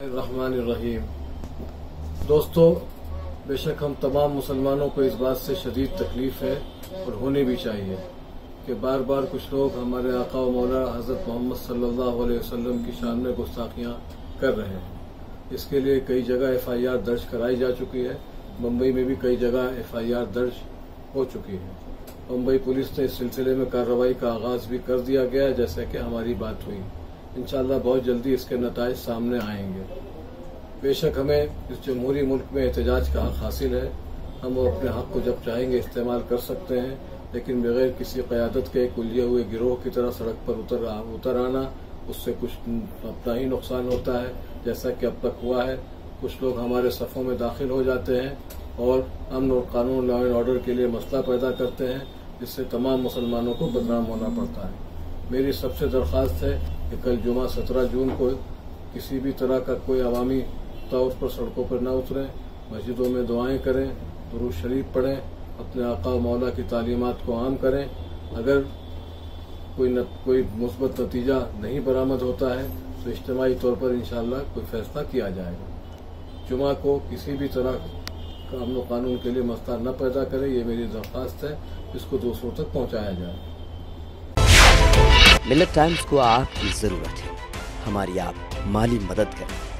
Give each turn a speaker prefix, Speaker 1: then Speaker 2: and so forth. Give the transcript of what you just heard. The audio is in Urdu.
Speaker 1: الرحیم دوستو، بے شک ہم تمام مسلمانوں کو اس بات سے شدید تکلیف ہے اور ہونی بھی چاہیے کہ بار بار کچھ لوگ ہمارے آقا و مولا حضرت محمد صلی اللہ علیہ وسلم کی شان میں گستاخیاں کر رہے ہیں۔ اس کے لیے کئی جگہ FIR درج کرائی جا چکی ہے۔ ممبئی میں بھی کئی جگہ FIR درج ہو چکی ہے۔ ممبئی پولیس نے اس سلسلے میں کارروائی کا آغاز بھی کر دیا گیا، جیسا کہ ہماری بات ہوئی۔ انشاءاللہ بہت جلدی اس کے نتائج سامنے آئیں گے۔ بے شک ہمیں اس جمہوری ملک میں احتجاج کا حق حاصل ہے۔ ہم اپنے حق کو جب چاہیں گے استعمال کر سکتے ہیں، لیکن بغیر کسی قیادت کے ایک الجھے ہوئے گروہ کی طرح سڑک پر اتر آنا، اس سے کچھ اپنا ہی نقصان ہوتا ہے، جیسا کہ اب تک ہوا ہے۔ کچھ لوگ ہمارے صفوں میں داخل ہو جاتے ہیں اور امن اور قانون، لا اینڈ آرڈر کے لیے مسئلہ پیدا کرتے ہیں، جس سے تمام مسلمانوں کو بدنام ہونا پڑتا ہے۔ میری سب سے درخواست ہے کہ کل جمعہ 17 جون کو کسی بھی طرح کا کوئی عوامی طور پر سڑکوں پر نہ اتریں، مسجدوں میں دعائیں کریں، درود شریف پڑھیں، اپنے آقا و مولا کی تعلیمات کو عام کریں۔ اگر کوئی مثبت نتیجہ نہیں برآمد ہوتا ہے تو اجتماعی طور پر انشاءاللہ کوئی فیصلہ کیا جائے گا۔ جمعہ کو کسی بھی طرح کا امن و قانون کے لیے مسئلہ نہ پیدا کرے، یہ میری درخواست ہے، اس کو دوسروں تک پہنچایا جائے۔
Speaker 2: ملت ٹائمز کو آپ کی ضرورت ہے، ہماری آپ مالی مدد کریں۔